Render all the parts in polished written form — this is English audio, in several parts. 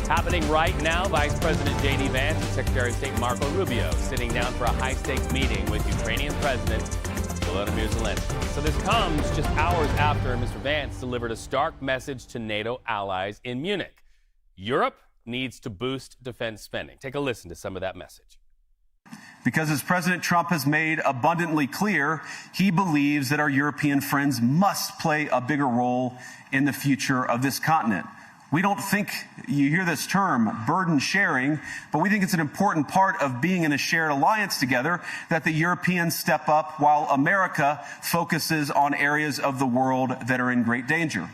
Happening right now, Vice President JD Vance and Secretary of State Marco Rubio sitting down for a high-stakes meeting with Ukrainian President Volodymyr Zelenskyy. So this comes just hours after Mr. Vance delivered a stark message to NATO allies in Munich. Europe needs to boost defense spending. Take a listen to some of that message. Because as President Trump has made abundantly clear, he believes that our European friends must play a bigger role in the future of this continent. We don't think, you hear this term, burden sharing, but we think it's an important part of being in a shared alliance together that the Europeans step up while America focuses on areas of the world that are in great danger.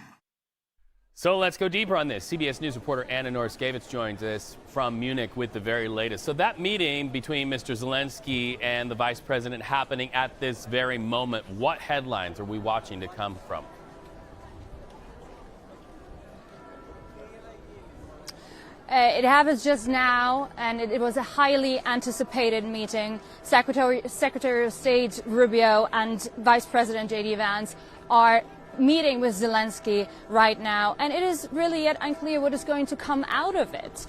So let's go deeper on this. CBS News reporter Noryskiewicz joins us from Munich with the very latest. So that meeting between Mr. Zelenskyy and the Vice President happening at this very moment, what headlines are we watching to come from? It happens just now, and it was a highly anticipated meeting. Secretary of State Rubio and Vice President JD Vance are meeting with Zelenskyy right now, and it is really yet unclear what is going to come out of it.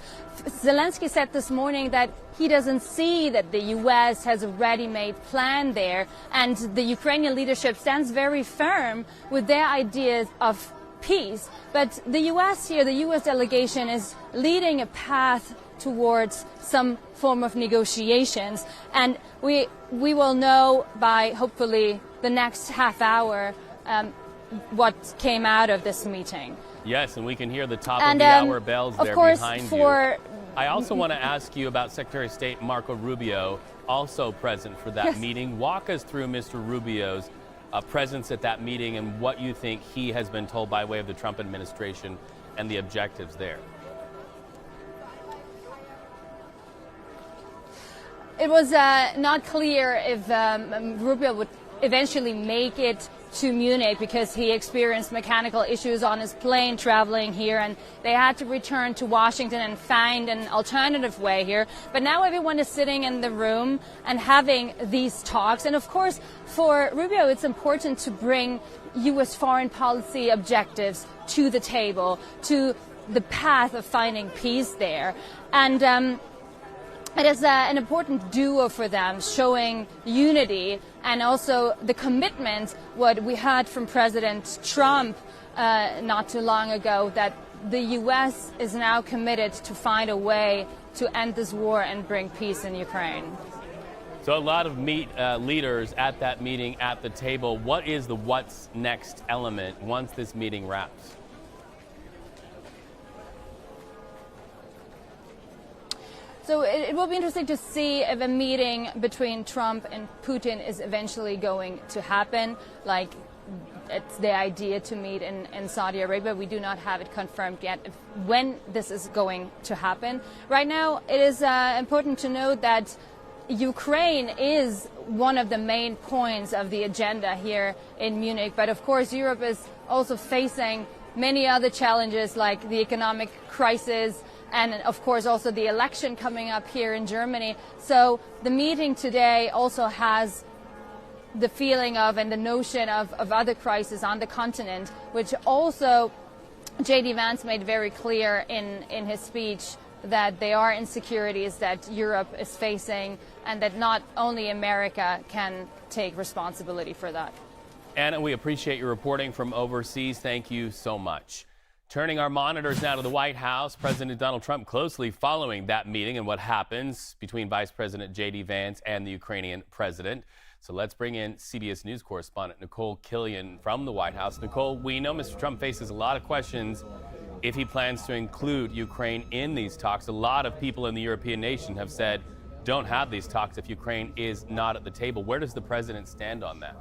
Zelenskyy said this morning that he doesn't see that the U.S. has a ready-made plan there, and the Ukrainian leadership stands very firm with their ideas of peace. But the U.S. here, the U.S. delegation is leading a path towards some form of negotiations. And we will know by hopefully the next half hour what came out of this meeting. Yes, and we can hear the top of the hour bells there behind you. I also want to ask you about Secretary of State Marco Rubio, also present for that meeting. Walk us through Mr. Rubio's presence at that meeting and what you think he has been told by way of the Trump administration and the objectives there. It was not clear if Rubio would eventually make it to Munich because he experienced mechanical issues on his plane traveling here, and they had to return to Washington and find an alternative way here. But now everyone is sitting in the room and having these talks. And of course, for Rubio, it's important to bring U.S. foreign policy objectives to the table, to the path of finding peace there. And it is an important duo for them, showing unity and also the commitment, what we heard from President Trump not too long ago, that the U.S. is now committed to find a way to end this war and bring peace in Ukraine. So a lot of leaders at that meeting at the table. What is the what's next element once this meeting wraps? So it will be interesting to see if a meeting between Trump and Putin is eventually going to happen. Like, it's the idea to meet in Saudi Arabia. We do not have it confirmed yet when this is going to happen. Right now, it is important to note that Ukraine is one of the main points of the agenda here in Munich. But of course, Europe is also facing many other challenges like the economic crisis, and of course also the election coming up here in Germany. So the meeting today also has the feeling of and the notion of other crises on the continent, which also JD Vance made very clear in his speech, that there are insecurities that Europe is facing and that not only America can take responsibility for that. Anna, we appreciate your reporting from overseas. Thank you so much. Turning our monitors now to the White House, President Donald Trump closely following that meeting and what happens between Vice President JD Vance and the Ukrainian president. So let's bring in CBS News correspondent Nikole Killion from the White House. Nikole, we know Mr. Trump faces a lot of questions if he plans to include Ukraine in these talks. A lot of people in the European nation have said, don't have these talks if Ukraine is not at the table. Where does the president stand on that?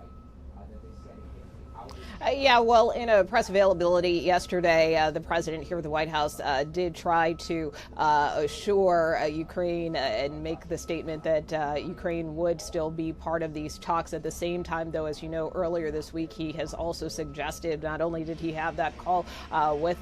Yeah, well, in a press availability yesterday, the president here at the White House did try to assure Ukraine and make the statement that Ukraine would still be part of these talks. At the same time, though, as you know, earlier this week, he has also suggested, not only did he have that call with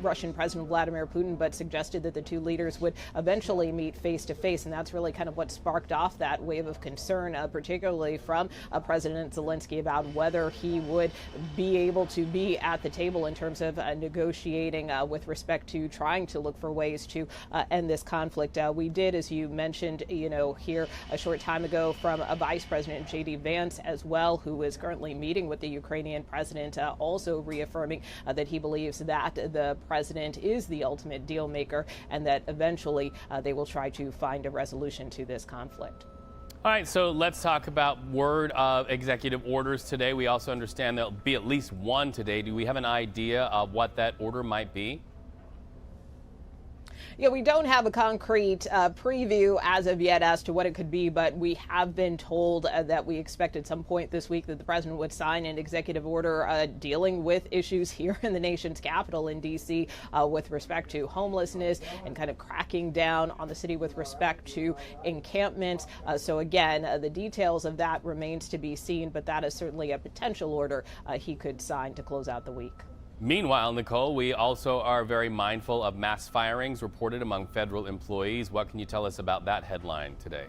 Russian President Vladimir Putin, but suggested that the two leaders would eventually meet face to face. And that's really kind of what sparked off that wave of concern, particularly from President Zelenskyy, about whether he would be able to be at the table in terms of negotiating with respect to trying to look for ways to end this conflict. We did, as you mentioned, hear a short time ago from Vice President JD Vance as well, who is currently meeting with the Ukrainian president, also reaffirming that he believes that the president is the ultimate deal maker and that eventually they will try to find a resolution to this conflict. All right, so let's talk about word of executive orders today. We also understand there'll be at least one today. Do we have an idea of what that order might be? Yeah, we don't have a concrete preview as of yet as to what it could be, but we have been told that we expect at some point this week that the president would sign an executive order dealing with issues here in the nation's capital in D.C. With respect to homelessness and kind of cracking down on the city with respect to encampments. So again, the details of that remains to be seen, but that is certainly a potential order he could sign to close out the week. Meanwhile, Nikole, we also are very mindful of mass firings reported among federal employees. What can you tell us about that headline today?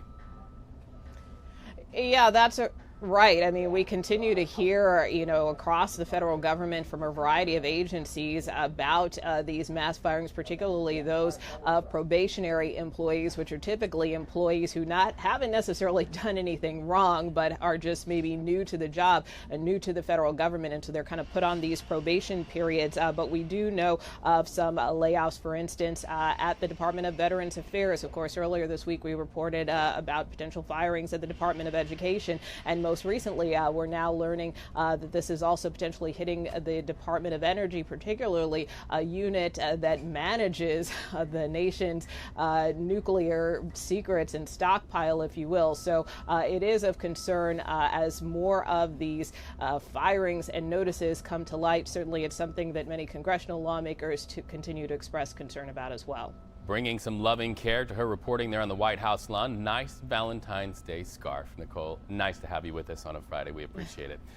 Yeah, that's right. I mean, we continue to hear, across the federal government from a variety of agencies about these mass firings, particularly those of probationary employees, which are typically employees who haven't necessarily done anything wrong, but are just maybe new to the job and new to the federal government. And so they're kind of put on these probation periods. But we do know of some layoffs, for instance, at the Department of Veterans Affairs. Of course, earlier this week, we reported about potential firings at the Department of Education. And most recently, we're now learning that this is also potentially hitting the Department of Energy, particularly a unit that manages the nation's nuclear secrets and stockpile, if you will. So it is of concern as more of these firings and notices come to light. Certainly, it's something that many congressional lawmakers continue to express concern about as well. Bringing some loving care to her reporting there on the White House lawn. Nice Valentine's Day scarf, Nikole. Nice to have you with us on a Friday. We appreciate it.